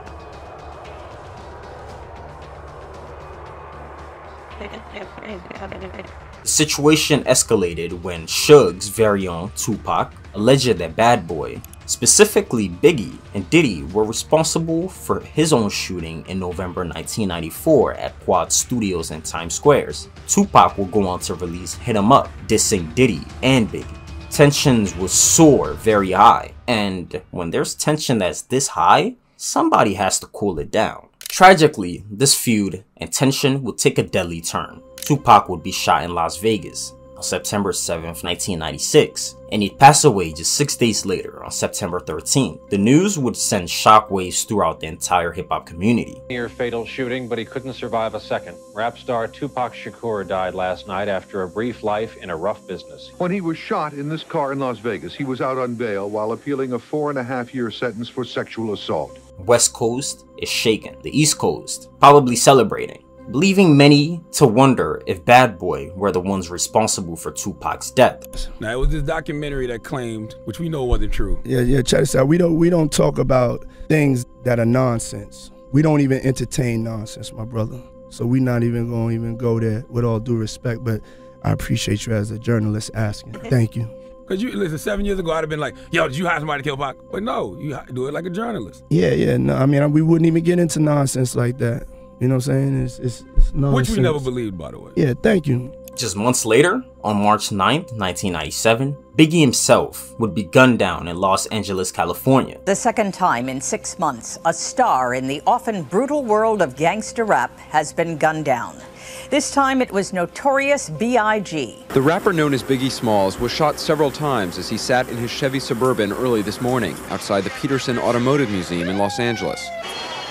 The situation escalated when Suge's very own Tupac alleged that Bad Boy, specifically Biggie and Diddy, were responsible for his own shooting in November 1994 at Quad Studios in Times Squares. Tupac will go on to release Hit 'Em Up, dissing Diddy and Biggie. Tensions will soar very high, and when there's tension that's this high, somebody has to cool it down. Tragically, this feud and tension would take a deadly turn. Tupac would be shot in Las Vegas on September 7th, 1996, and he'd pass away just 6 days later on September 13th. The news would send shockwaves throughout the entire hip-hop community. Near fatal shooting, but he couldn't survive a second. Rap star Tupac Shakur died last night after a brief life in a rough business. When he was shot in this car in Las Vegas, he was out on bail while appealing a 4.5-year sentence for sexual assault. West Coast is shaken. The East Coast probably celebrating, leaving many to wonder if Bad Boy were the ones responsible for Tupac's death. Now, it was this documentary that claimed, which we know wasn't true. Yeah, check this out. We don't talk about things that are nonsense. We don't even entertain nonsense, my brother. So we're not even going to go there, with all due respect, but I appreciate you as a journalist asking. Thank you. Because you listen, 7 years ago, I'd have been like, yo, did you hire somebody to kill Pac? But no, you do it like a journalist. Yeah, no, I mean, we wouldn't even get into nonsense like that. You know what I'm saying? It's nonsense. Which we never believed, by the way. Yeah, thank you. Just months later, on March 9th, 1997, Biggie himself would be gunned down in Los Angeles, California. The second time in 6 months, a star in the often brutal world of gangster rap has been gunned down. This time it was Notorious B.I.G. The rapper known as Biggie Smalls was shot several times as he sat in his Chevy Suburban early this morning outside the Peterson Automotive Museum in Los Angeles.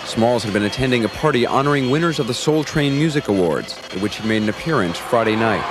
Smalls had been attending a party honoring winners of the Soul Train Music Awards, at which he made an appearance Friday night.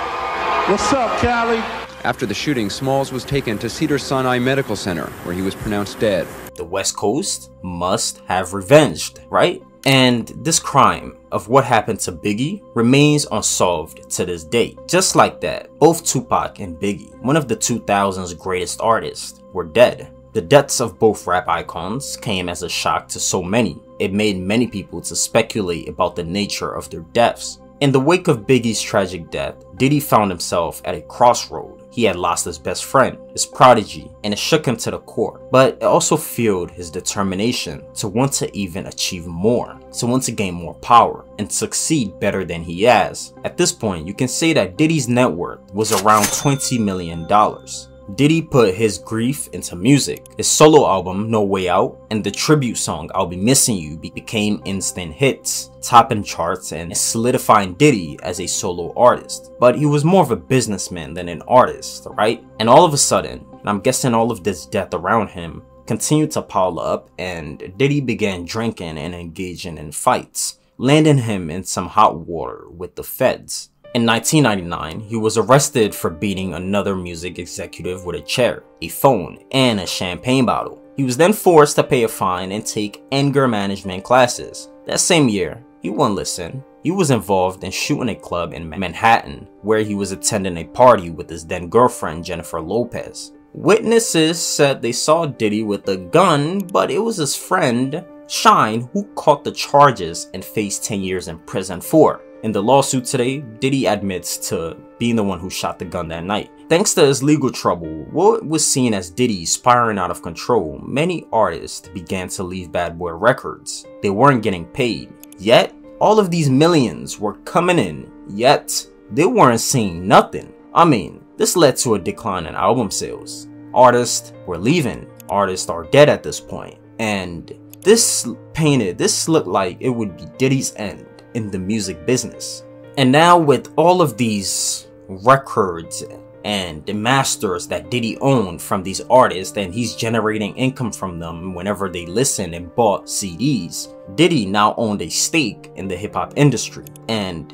What's up, Cali? After the shooting, Smalls was taken to Cedars-Sinai Medical Center, where he was pronounced dead. The West Coast must have revenged, right? And this crime of what happened to Biggie remains unsolved to this day. Just like that, both Tupac and Biggie, one of the 2000's greatest artists, were dead. The deaths of both rap icons came as a shock to so many. It made many people to speculate about the nature of their deaths. In the wake of Biggie's tragic death, Diddy found himself at a crossroad. He had lost his best friend, his prodigy, and it shook him to the core. But it also fueled his determination to want to even achieve more, to want to gain more power, and succeed better than he has. At this point, you can say that Diddy's net worth was around $20 million. Diddy put his grief into music. His solo album, No Way Out, and the tribute song, I'll Be Missing You, became instant hits, topping charts and solidifying Diddy as a solo artist. But he was more of a businessman than an artist, right? And all of a sudden, and I'm guessing all of this death around him, continued to pile up, and Diddy began drinking and engaging in fights, landing him in some hot water with the feds. In 1999, he was arrested for beating another music executive with a chair, a phone, and a champagne bottle. He was then forced to pay a fine and take anger management classes. That same year, he wouldn't listen. He was involved in shooting a club in Manhattan, where he was attending a party with his then girlfriend Jennifer Lopez. Witnesses said they saw Diddy with a gun, but it was his friend, Shine, who caught the charges and faced 10 years in prison for. In the lawsuit today, Diddy admits to being the one who shot the gun that night. Thanks to his legal trouble, what was seen as Diddy spiraling out of control, many artists began to leave Bad Boy Records. They weren't getting paid. Yet, all of these millions were coming in, yet they weren't seeing nothing. I mean, this led to a decline in album sales. Artists were leaving. Artists are dead at this point. And this looked like it would be Diddy's end in the music business. And now with all of these records and the masters that Diddy owned from these artists, and he's generating income from them whenever they listen and bought CDs, Diddy now owned a stake in the hip-hop industry. And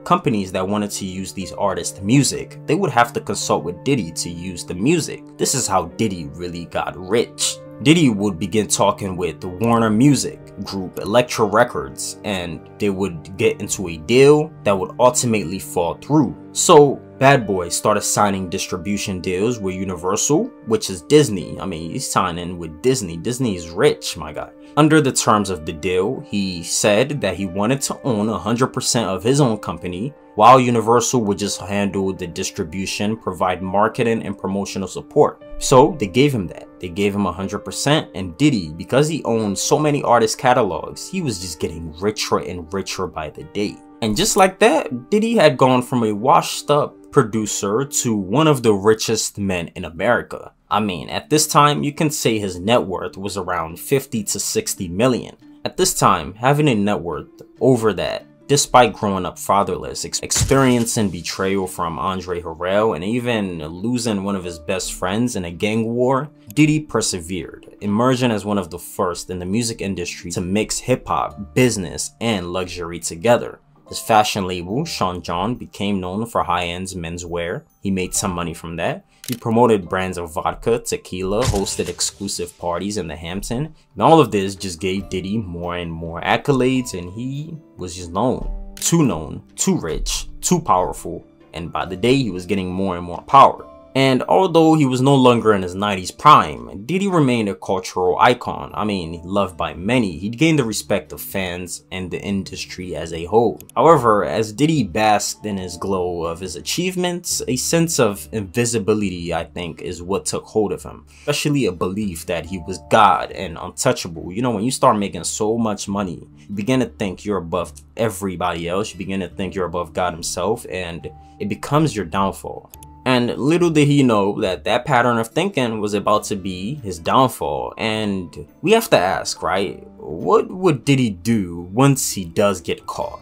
companies that wanted to use these artists' music, they would have to consult with Diddy to use the music. This is how Diddy really got rich. Diddy would begin talking with the Warner Music Group, Elektra Records, and they would get into a deal that would ultimately fall through. So Bad Boy started signing distribution deals with Universal, which is Disney. I mean, he's signing with Disney. Disney is rich, my guy. Under the terms of the deal, he said that he wanted to own 100% of his own company, while Universal would just handle the distribution, provide marketing and promotional support. So they gave him that. They gave him 100%, and Diddy, because he owned so many artist catalogs, he was just getting richer and richer by the day. And just like that, Diddy had gone from a washed up producer to one of the richest men in America. I mean, at this time, you can say his net worth was around 50 to 60 million. At this time, having a net worth over that, despite growing up fatherless, experiencing betrayal from Andre Harrell, and even losing one of his best friends in a gang war, Diddy persevered, emerging as one of the first in the music industry to mix hip-hop, business, and luxury together. His fashion label, Sean John, became known for high-end menswear. He made some money from that. He promoted brands of vodka, tequila, hosted exclusive parties in the Hampton, and all of this just gave Diddy more and more accolades, and he was just known, too rich, too powerful, and by the day he was getting more and more power. And although he was no longer in his 90s prime, Diddy remained a cultural icon. I mean, loved by many. He gained the respect of fans and the industry as a whole. However, as Diddy basked in his glow of his achievements, a sense of invisibility, I think, is what took hold of him. Especially a belief that he was God and untouchable. You know, when you start making so much money, you begin to think you're above everybody else. You begin to think you're above God himself, and it becomes your downfall. And little did he know that that pattern of thinking was about to be his downfall. And we have to ask, right? What would Diddy do once he does get caught?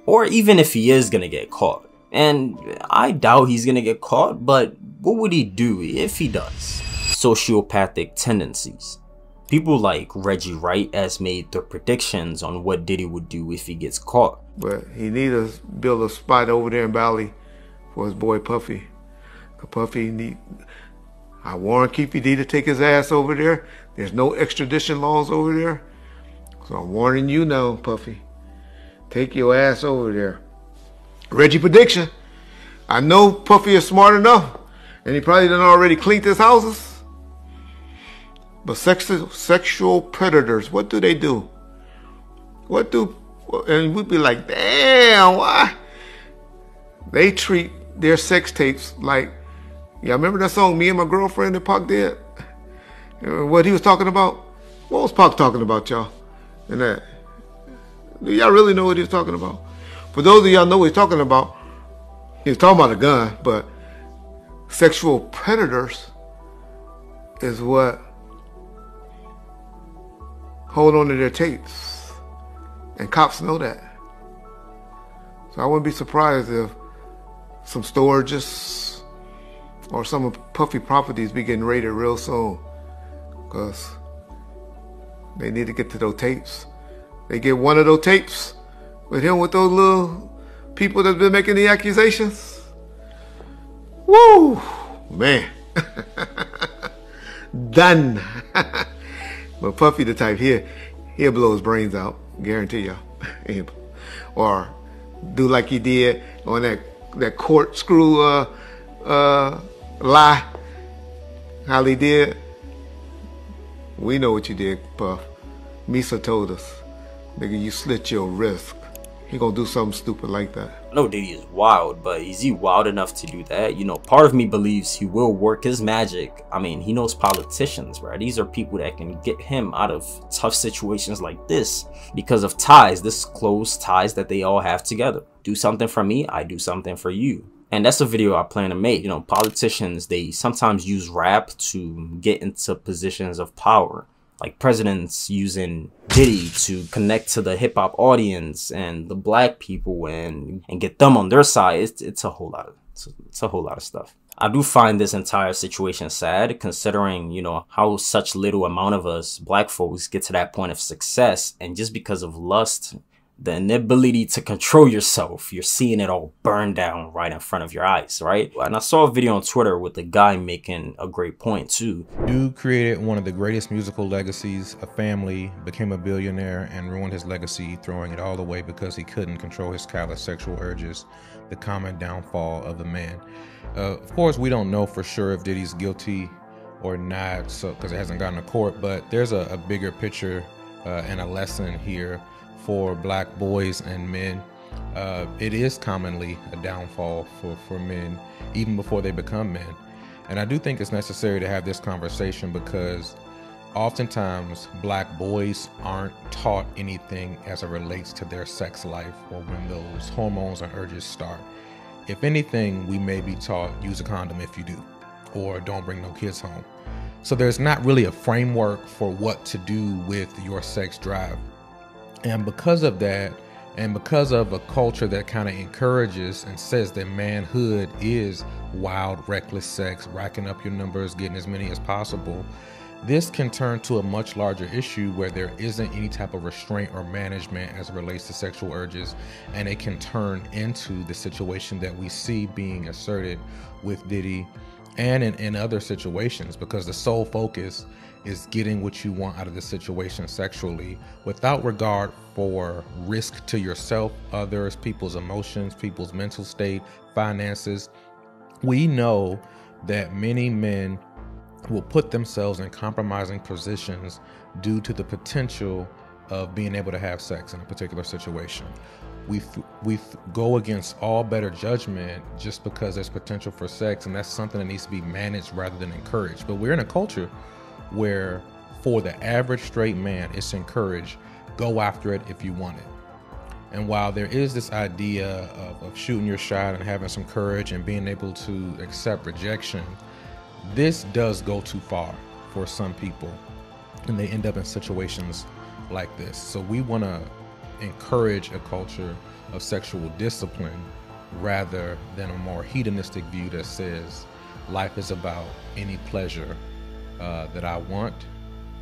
Or even if he is gonna get caught? And I doubt he's gonna get caught, but what would he do if he does? Sociopathic tendencies. People like Reggie Wright has made their predictions on what Diddy would do if he gets caught. But he need to build a spot over there in Bali for his boy Puffy. Puffy I warn Keefy D to take his ass over there. There's no extradition laws over there. So I'm warning you now, Puffy. Take your ass over there. Reggie prediction. I know Puffy is smart enough, and he probably done already cleaned his houses. But sexual predators, what do they do? And we'd be like, damn, why? They treat their sex tapes like, yeah, remember that song, Me and My Girlfriend, that Pac did? What he was talking about? What was Pac talking about, y'all? And that, do y'all really know what he was talking about? For those of y'all know what he's talking about, he was talking about a gun, but sexual predators is what hold on to their tapes. And cops know that. So I wouldn't be surprised if some storages or some of Puffy properties be getting raided real soon, because they need to get to those tapes. They get one of those tapes with him with those little people that's been making the accusations. Woo, man. Done. But Puffy the type, he'll blow his brains out, guarantee y'all. Or do like he did on that corkscrew lie. How he did. We know what you did, Puff. Misa told us. Nigga, you slit your wrist. He gonna do something stupid like that. I know Diddy is wild, but is he wild enough to do that? You know, part of me believes he will work his magic. I mean, he knows politicians, right? These are people that can get him out of tough situations like this because of ties, this close ties that they all have together. Do something for me, I do something for you. And that's a video I plan to make. You know, politicians, they sometimes use rap to get into positions of power. Like presidents using Diddy to connect to the hip hop audience and the black people and get them on their side. It's a whole lot of stuff. I do find this entire situation sad, considering, you know, how such little amount of us black folks get to that point of success, and just because of lust, the inability to control yourself, you're seeing it all burn down right in front of your eyes, right? And I saw a video on Twitter with a guy making a great point too. Dude created one of the greatest musical legacies, a family, became a billionaire, and ruined his legacy, throwing it all away because he couldn't control his callous sexual urges, the common downfall of the man. Of course, we don't know for sure if Diddy's guilty or not, so because it hasn't gotten to court, but there's a bigger picture and a lesson here for black boys and men. It is commonly a downfall for men, even before they become men. And I do think it's necessary to have this conversation because oftentimes black boys aren't taught anything as it relates to their sex life or when those hormones and urges start. If anything, we may be taught use a condom if you do, or don't bring no kids home. So there's not really a framework for what to do with your sex drive. And because of that, and because of a culture that kind of encourages and says that manhood is wild, reckless sex, racking up your numbers, getting as many as possible, this can turn to a much larger issue where there isn't any type of restraint or management as it relates to sexual urges, and it can turn into the situation that we see being asserted with Diddy and in other situations, because the sole focus is getting what you want out of the situation sexually without regard for risk to yourself, others, people's emotions, people's mental state, finances. We know that many men will put themselves in compromising positions due to the potential of being able to have sex in a particular situation. We go against all better judgment just because there's potential for sex, and that's something that needs to be managed rather than encouraged. But we're in a culture where for the average straight man, it's encouraged, go after it if you want it. And while there is this idea of shooting your shot and having some courage and being able to accept rejection, this does go too far for some people, and they end up in situations like this. So we want to encourage a culture of sexual discipline rather than a more hedonistic view that says life is about any pleasure that I want,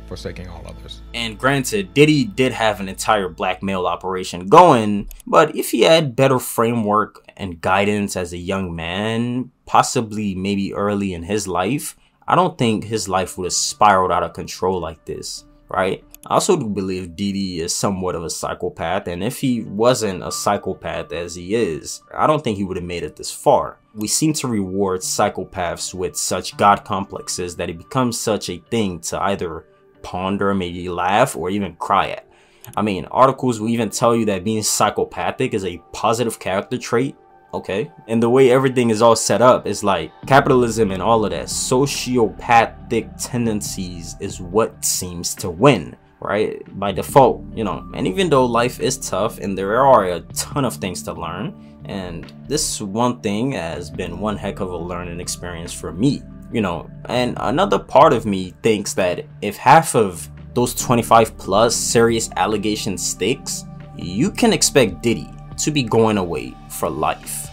forsaking all others. And granted, Diddy did have an entire blackmail operation going, but if he had better framework and guidance as a young man, possibly maybe early in his life, I don't think his life would have spiraled out of control like this, right? I also do believe Diddy is somewhat of a psychopath, and if he wasn't a psychopath as he is, I don't think he would have made it this far. We seem to reward psychopaths with such god complexes that it becomes such a thing to either ponder, maybe laugh, or even cry at. I mean, articles will even tell you that being psychopathic is a positive character trait. Okay, and the way everything is all set up is like capitalism and all of that sociopathic tendencies is what seems to win, right? By default, you know. And even though life is tough and there are a ton of things to learn, And this one thing has been one heck of a learning experience for me, you know. And another part of me thinks that if half of those 25 plus serious allegations sticks, you can expect Diddy to be going away for life.